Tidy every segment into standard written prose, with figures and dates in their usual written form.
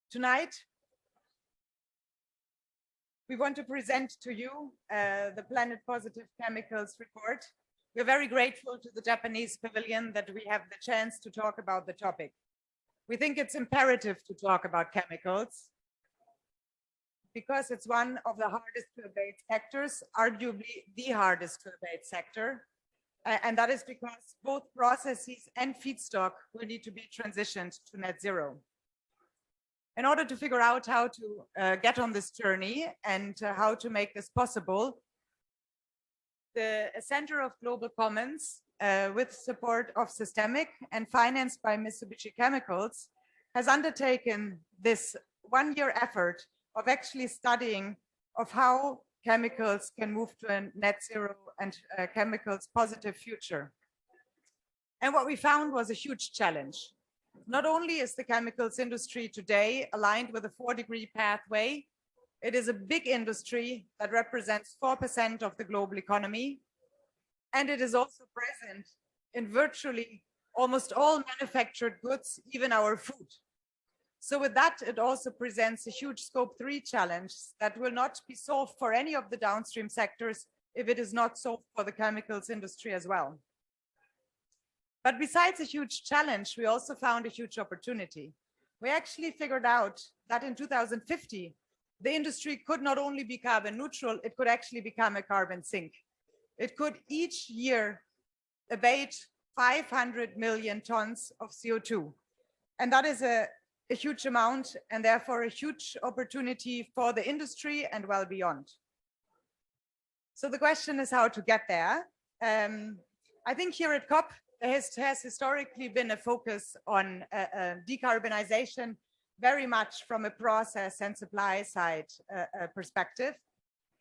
Tonight, we want to present to you the Planet Positive Chemicals report. We're very grateful to the Japanese Pavilion that we have the chance to talk about the topic. We think it's imperative to talk about chemicals because it's one of the hardest to abate sectors, arguably the hardest to abate sector. And that is because both processes and feedstock will need to be transitioned to net zero. In order to figure out how to get on this journey and how to make this possible, the Center of Global Commons, with support of Systemiq and financed by Mitsubishi Chemicals, has undertaken this one-year effort of actually studying of how chemicals can move to a net zero and chemicals positive future. And what we found was a huge challenge. Not only is the chemicals industry today aligned with a 4-degree pathway, it is a big industry that represents 4% of the global economy. And it is also present in virtually almost all manufactured goods, even our food. So with that, it also presents a huge scope 3 challenge that will not be solved for any of the downstream sectors if it is not solved for the chemicals industry as well. But besides a huge challenge, we also found a huge opportunity. We actually figured out that in 2050, the industry could not only be carbon neutral, it could actually become a carbon sink. It could each year abate 500 million tons of CO2. And that is a huge amount and therefore a huge opportunity for the industry and well beyond. So the question is how to get there. I think here at COP, there has historically been a focus on decarbonization, very much from a process and supply side perspective.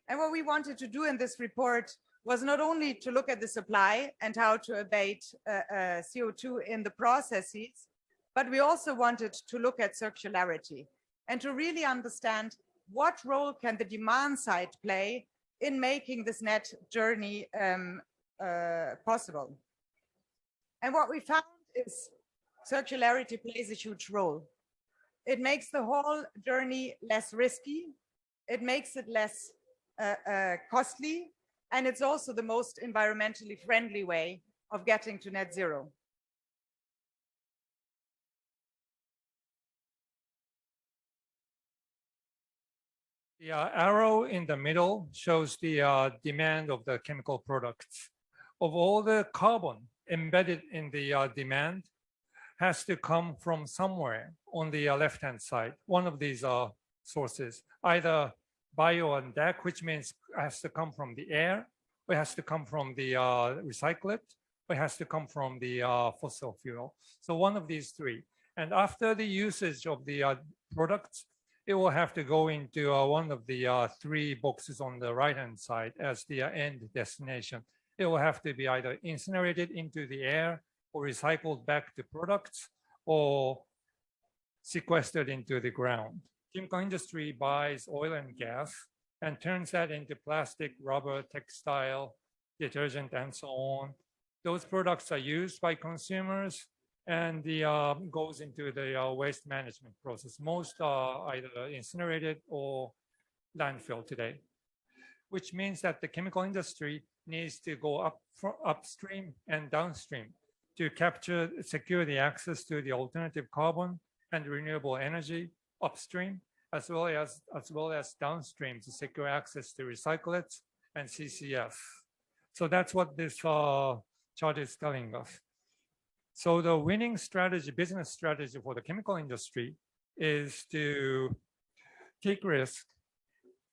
And what we wanted to do in this report was not only to look at the supply and how to abate CO2 in the processes, but we also wanted to look at circularity and to really understand what role can the demand side play in making this net journey possible. And what we found is circularity plays a huge role. It makes the whole journey less risky, it makes it less costly, and it's also the most environmentally friendly way of getting to net zero. The arrow in the middle shows the demand of the chemical products. Of all the carbon embedded in the demand has to come from somewhere on the left-hand side. One of these sources, either bio and DAC, which means it has to come from the air, or it has to come from the recyclate, or it has to come from the fossil fuel. So one of these three. And after the usage of the products, it will have to go into one of the 3 boxes on the right-hand side as the end destination. It will have to be either incinerated into the air or recycled back to products or sequestered into the ground. Chemical industry buys oil and gas and turns that into plastic, rubber, textile, detergent, and so on. Those products are used by consumers and goes into the waste management process. Most are either incinerated or landfill today, which means that the chemical industry needs to go upstream and downstream to secure the access to the alternative carbon and renewable energy upstream, as well as downstream to secure access to recyclates and CCS. So that's what this chart is telling us. So the winning strategy, business strategy for the chemical industry is to take risk,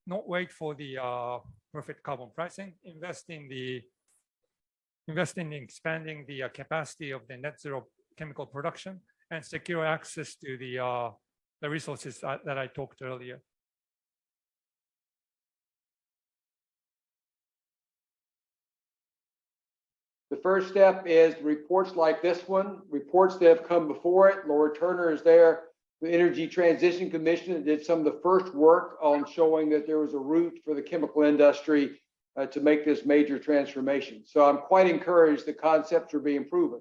not wait for the perfect carbon pricing, invest in expanding the capacity of the net zero chemical production and secure access to the resources that I talked earlier. The first step is reports like this one, reports that have come before it. Laura Turner is there, the Energy Transition Commission that did some of the first work on showing that there was a route for the chemical industry to make this major transformation. So I'm quite encouraged the concepts are being proven.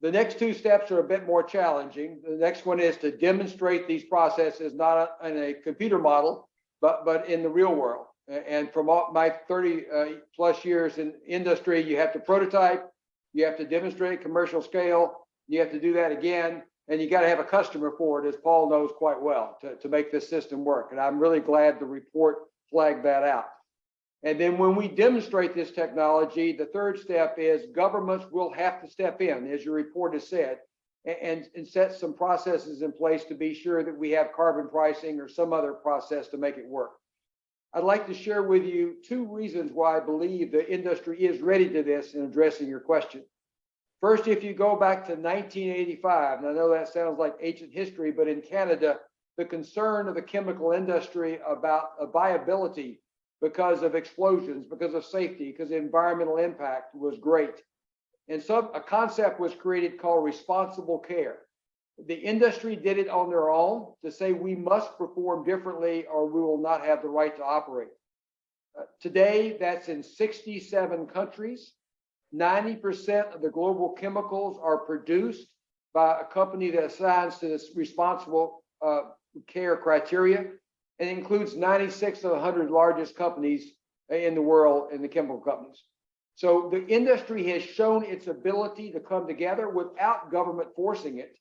The next two steps are a bit more challenging. The next one is to demonstrate these processes not in a computer model, but in the real world. And from all my 30 plus years in industry, you have to prototype, you have to demonstrate commercial scale, you have to do that again, and you got to have a customer for it, as Paul knows quite well, to make this system work. And I'm really glad the report flagged that out. And then when we demonstrate this technology, the third step is governments will have to step in, as your report has said, and set some processes in place to be sure that we have carbon pricing or some other process to make it work. I'd like to share with you two reasons why I believe the industry is ready to this in addressing your question. First, if you go back to 1985, and I know that sounds like ancient history, but in Canada, the concern of the chemical industry about viability because of explosions, because of safety, because of environmental impact was great. And so a concept was created called responsible care. The industry did it on their own to say we must perform differently or we will not have the right to operate. Today, that's in 67 countries. 90% of the global chemicals are produced by a company that assigns to this responsible care criteria. And includes 96 of the 100 largest companies in the world in the chemical companies. So the industry has shown its ability to come together without government forcing it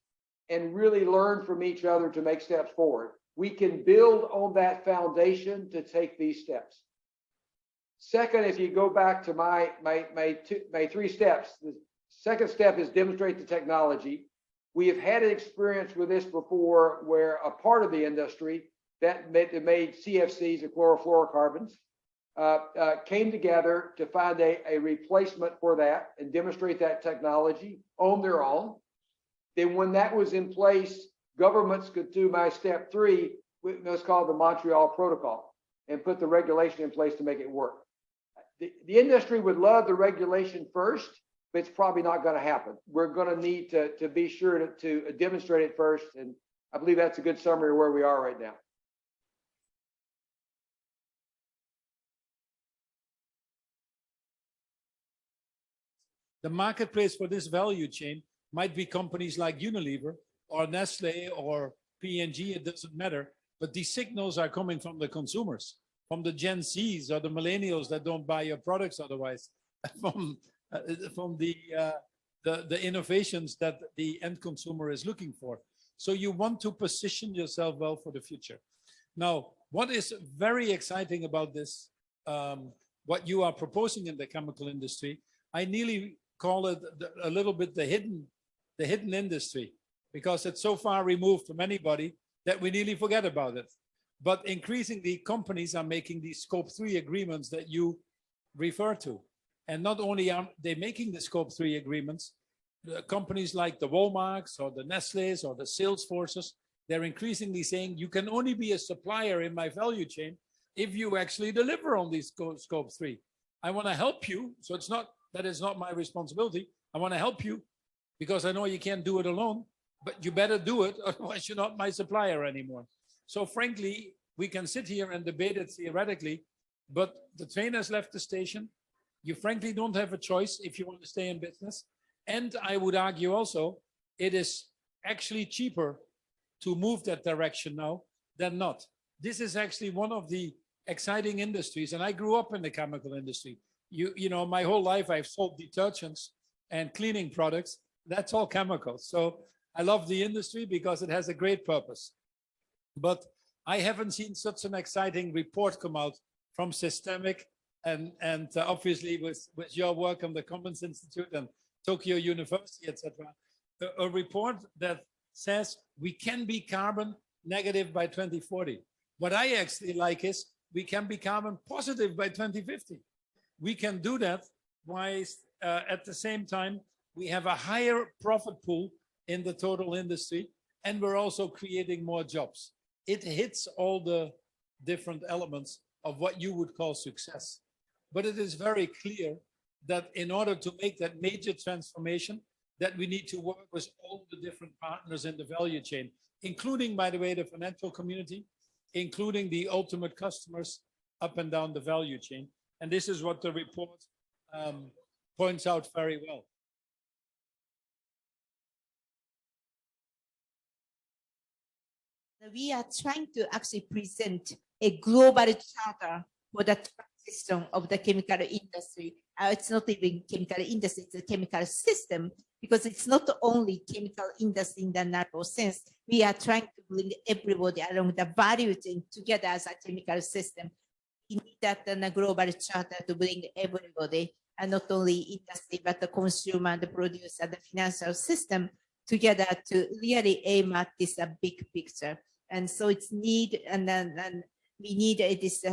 and really learn from each other to make steps forward. We can build on that foundation to take these steps. Second, if you go back to my three steps, the second step is demonstrate the technology. We have had an experience with this before where a part of the industry that made CFCs, or chlorofluorocarbons, came together to find a replacement for that and demonstrate that technology on their own. Then when that was in place, governments could do my step three, what's called the Montreal Protocol, and put the regulation in place to make it work. The industry would love the regulation first, but it's probably not going to happen. We're going to need to be sure to demonstrate it first. And I believe that's a good summary of where we are right now. The marketplace for this value chain might be companies like Unilever or Nestle or P&G, it doesn't matter. But these signals are coming from the consumers, from the Gen Zs or the millennials that don't buy your products otherwise, from the innovations that the end consumer is looking for. So you want to position yourself well for the future. Now, what is very exciting about this, what you are proposing in the chemical industry, I nearly call it a little bit the hidden industry, because it's so far removed from anybody that we nearly forget about it. But increasingly, companies are making these Scope 3 agreements that you refer to. And not only are they making the Scope 3 agreements, the companies like the Walmarts or the Nestle's or the Salesforces, they're increasingly saying you can only be a supplier in my value chain if you actually deliver on these Scope 3. I want to help you. So it's not that it's not my responsibility. I want to help you because I know you can't do it alone, but you better do it, otherwise you're not my supplier anymore. So frankly, we can sit here and debate it theoretically, but the train has left the station. You frankly don't have a choice if you want to stay in business. And I would argue also, it is actually cheaper to move that direction now than not. This is actually one of the exciting industries. And I grew up in the chemical industry. You know, my whole life I've sold detergents and cleaning products. That's all chemicals. So I love the industry because it has a great purpose. But I haven't seen such an exciting report come out from Systemiq and obviously with your work on the Commons Institute and Tokyo University, etc. A report that says we can be carbon negative by 2040. What I actually like is we can be carbon positive by 2050. We can do that while at the same time we have a higher profit pool in the total industry, and we're also creating more jobs. It hits all the different elements of what you would call success. But it is very clear that in order to make that major transformation, that we need to work with all the different partners in the value chain, including, by the way, the financial community, including the ultimate customers up and down the value chain. And this is what the report points out very well. We are trying to actually present a global charter for the transition of the chemical industry. It's not even chemical industry, it's a chemical system, because it's not only chemical industry in the narrow sense. We are trying to bring everybody along the value chain together as a chemical system. We need that in a global charter to bring everybody, and not only industry, but the consumer, the producer, the financial system together to really aim at this big picture. And so it's need, and we need this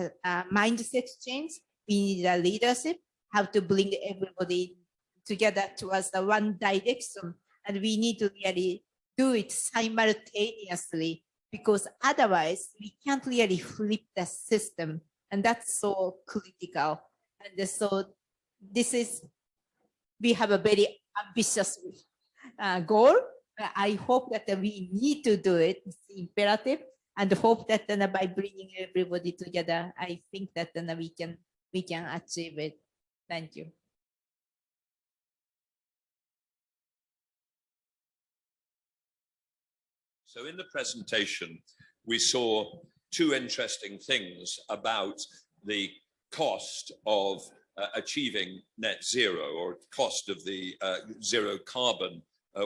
mindset change. We need a leadership, how to bring everybody together towards the one direction. And we need to really do it simultaneously, because otherwise we can't really flip the system. And that's so critical. And so this is, we have a very ambitious goal. I hope that we need to do it. It's imperative, and hope that by bringing everybody together, I think that we can achieve it. Thank you. So in the presentation, we saw two interesting things about the cost of achieving net zero, or cost of the zero carbon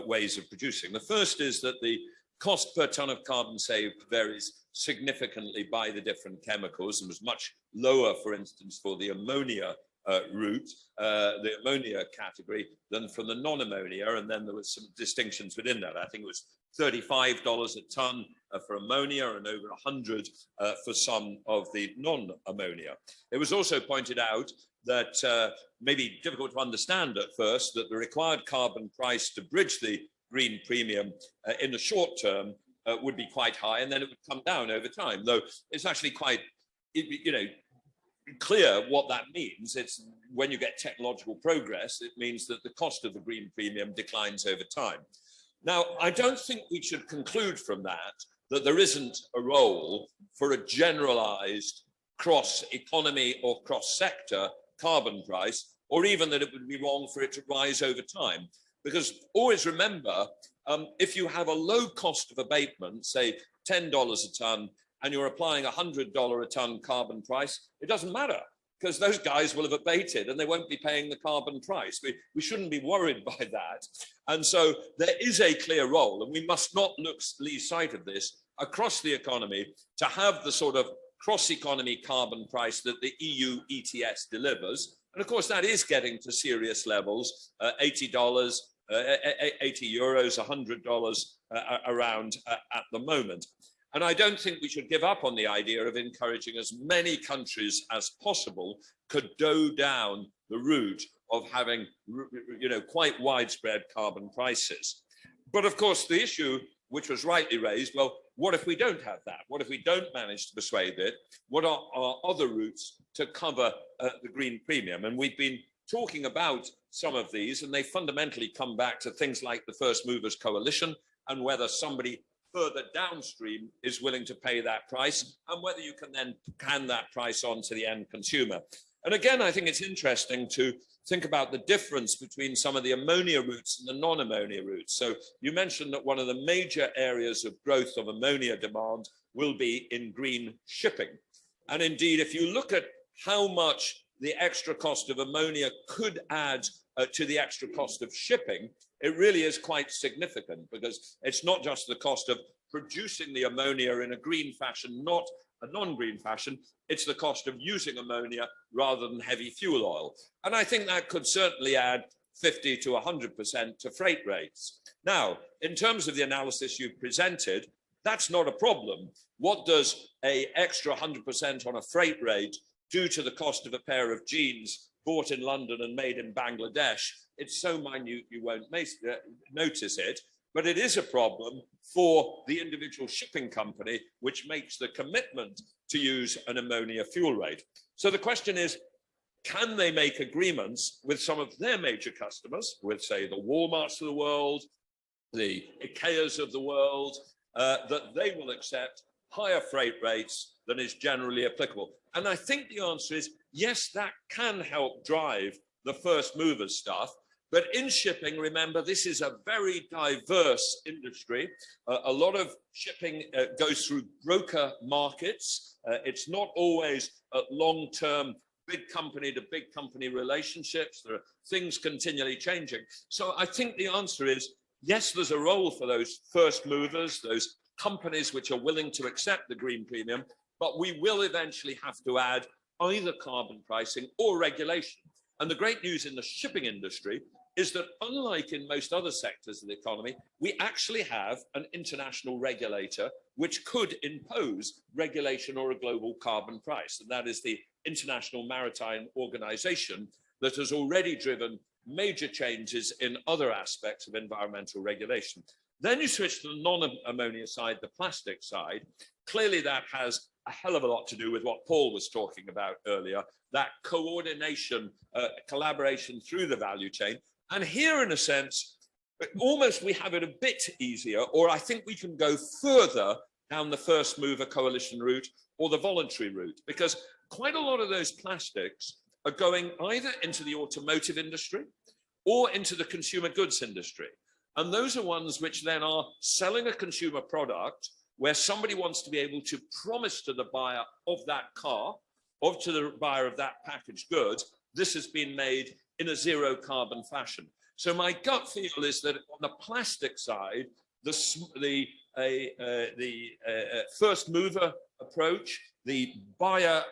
ways of producing. The first is that the cost per ton of carbon saved varies significantly by the different chemicals, and was much lower, for instance, for the ammonia route, the ammonia category, than for the non-ammonia. And then there was some distinctions within that. I think it was $35 a ton for ammonia, and over 100 for some of the non-ammonia. It was also pointed out that maybe difficult to understand at first, that the required carbon price to bridge the green premium in the short term would be quite high, and then it would come down over time. Though it's actually quite, clear what that means. It's when you get technological progress, it means that the cost of the green premium declines over time. Now, I don't think we should conclude from that that there isn't a role for a generalized cross-economy or cross-sector carbon price, or even that it would be wrong for it to rise over time. Because always remember, if you have a low cost of abatement, say $10 a ton, and you're applying $100 a ton carbon price, it doesn't matter, because those guys will have abated and they won't be paying the carbon price. We shouldn't be worried by that. And so there is a clear role, and we must not lose sight of this across the economy, to have the sort of cross-economy carbon price that the EU ETS delivers. And of course, that is getting to serious levels, $80, 80 euros, $100 around at the moment. And I don't think we should give up on the idea of encouraging as many countries as possible could go down the route of having, quite widespread carbon prices. But of course, the issue, which was rightly raised, well, what if we don't have that? What if we don't manage to persuade it? What are our other routes to cover the green premium? And we've been talking about some of these, and they fundamentally come back to things like the First Movers Coalition, and whether somebody further downstream is willing to pay that price, and whether you can then hand that price on to the end consumer. And again, I think it's interesting to think about the difference between some of the ammonia routes and the non-ammonia routes. So you mentioned that one of the major areas of growth of ammonia demand will be in green shipping. And indeed, if you look at how much the extra cost of ammonia could add to the extra cost of shipping, it really is quite significant, because it's not just the cost of producing the ammonia in a green fashion, not a non-green fashion, it's the cost of using ammonia rather than heavy fuel oil. And I think that could certainly add 50 to 100% to freight rates. Now, in terms of the analysis you've presented, that's not a problem. What does an extra 100% on a freight rate do to the cost of a pair of jeans bought in London and made in Bangladesh? It's so minute you won't notice it, but it is a problem for the individual shipping company, which makes the commitment to use an ammonia fuel rate. So the question is, can they make agreements with some of their major customers, with, say, the Walmarts of the world, the IKEAs of the world, that they will accept higher freight rates than is generally applicable? And I think the answer is yes, that can help drive the first movers stuff. But in shipping, remember, this is a very diverse industry. A lot of shipping goes through broker markets. It's not always long-term big company to big company relationships. There are things continually changing. So I think the answer is, yes, there's a role for those first movers, those companies which are willing to accept the green premium, but we will eventually have to add either carbon pricing or regulation. And the great news in the shipping industry is that unlike in most other sectors of the economy, we actually have an international regulator which could impose regulation or a global carbon price. And that is the International Maritime Organization that has already driven major changes in other aspects of environmental regulation. Then you switch to the non-ammonia side, the plastic side. Clearly that has a hell of a lot to do with what Paul was talking about earlier, that coordination, collaboration through the value chain. And here, in a sense, almost we have it a bit easier, or I think we can go further down the first mover coalition route or the voluntary route, because quite a lot of those plastics are going either into the automotive industry or into the consumer goods industry. And those are ones which then are selling a consumer product where somebody wants to be able to promise to the buyer of that car, or to the buyer of that packaged goods, this has been made in a zero carbon fashion. So my gut feel is that on the plastic side, the first mover approach, the buyer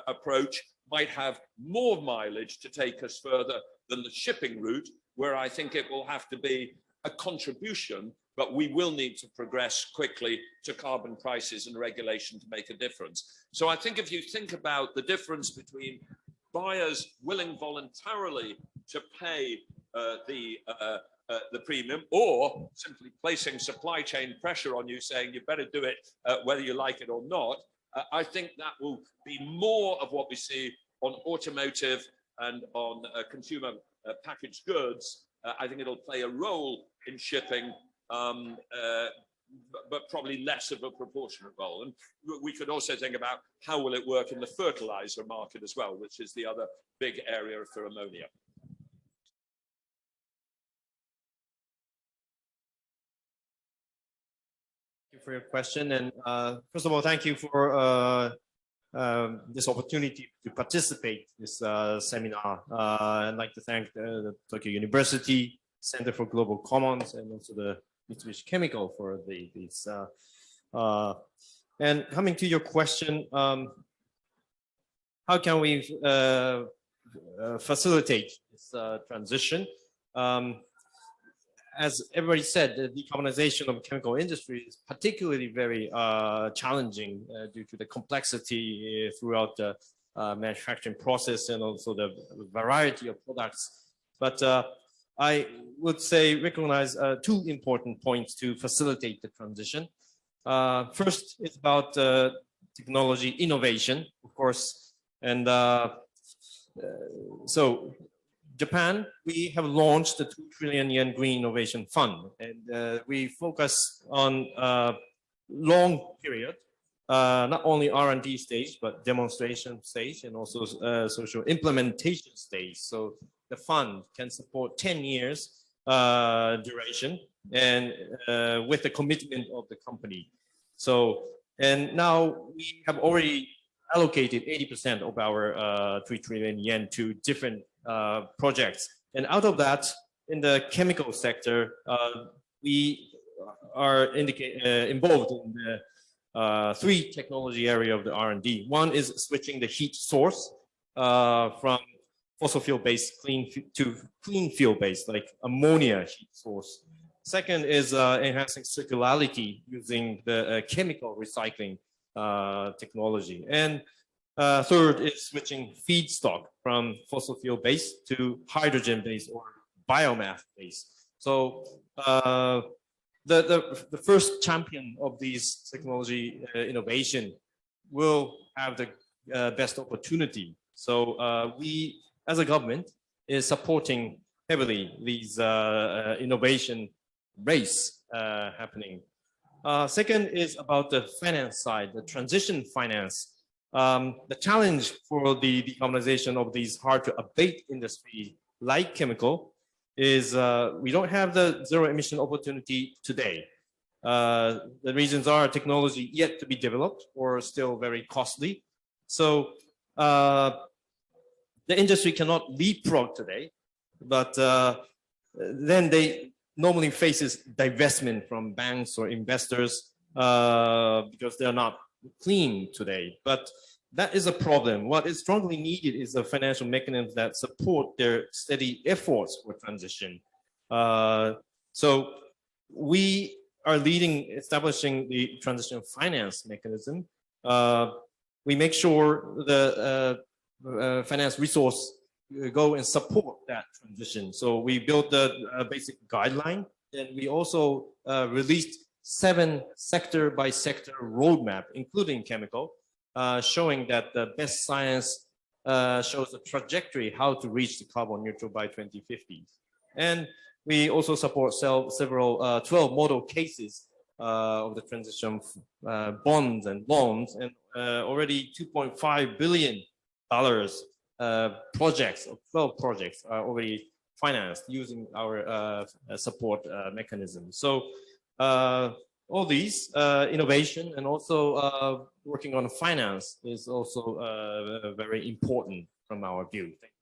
approach might have more mileage to take us further than the shipping route, where I think it will have to be a contribution, but we will need to progress quickly to carbon prices and regulation to make a difference. So I think if you think about the difference between buyers willing voluntarily to pay the premium, or simply placing supply chain pressure on you saying you better do it whether you like it or not, I think that will be more of what we see on automotive and on consumer packaged goods. I think it'll play a role in shipping, but probably less of a proportionate role. And we could also think about how will it work in the fertilizer market as well, which is the other big area for ammonia. Thank you for your question. And first of all, thank you for this opportunity to participate in this seminar. I'd like to thank the Tokyo University Center for Global Commons and also the Mitsubishi Chemical for these. And coming to your question, how can we facilitate this transition? As everybody said, the decarbonization of the chemical industry is particularly very challenging due to the complexity throughout the manufacturing process and also the variety of products. But I would say recognize two important points to facilitate the transition. First, it's about technology innovation, of course. And so Japan, we have launched the 2 trillion yen Green Innovation Fund, and we focus on long period, not only R&D stage, but demonstration stage and also social implementation stage. So the fund can support 10 years duration and with the commitment of the company. So, and now we have already allocated 80% of our 3 trillion yen to different projects. And out of that, in the chemical sector, we are involved in the 3 technology area of the R&D. One is switching the heat source from fossil fuel-based to clean fuel-based, like ammonia heat source. Second is enhancing circularity using the chemical recycling technology. And third is switching feedstock from fossil fuel based to hydrogen based or biomass based. So the first champion of these technology innovation will have the best opportunity. So we as a government is supporting heavily these innovation race happening. Second is about the finance side, the transition finance. The challenge for the decarbonization of these hard-to-abate industry like chemical is we don't have the zero emission opportunity today. The reasons are technology yet to be developed or still very costly. So the industry cannot leapfrog today, but then they normally faces divestment from banks or investors because they're not clean today. But that is a problem. What is strongly needed is a financial mechanism that support their steady efforts for transition. So we are leading establishing the transition finance mechanism. We make sure the finance resource go and support that transition. So we built the basic guideline, and we also released 7 sector by sector roadmap, including chemical, showing that the best science shows a trajectory how to reach the carbon neutral by 2050. And we also support several 12 model cases of the transition bonds and loans, and already $2.5 billion projects, 12 projects are already financed using our support mechanism. So all these innovation and also working on finance is also very important from our view. Thank you.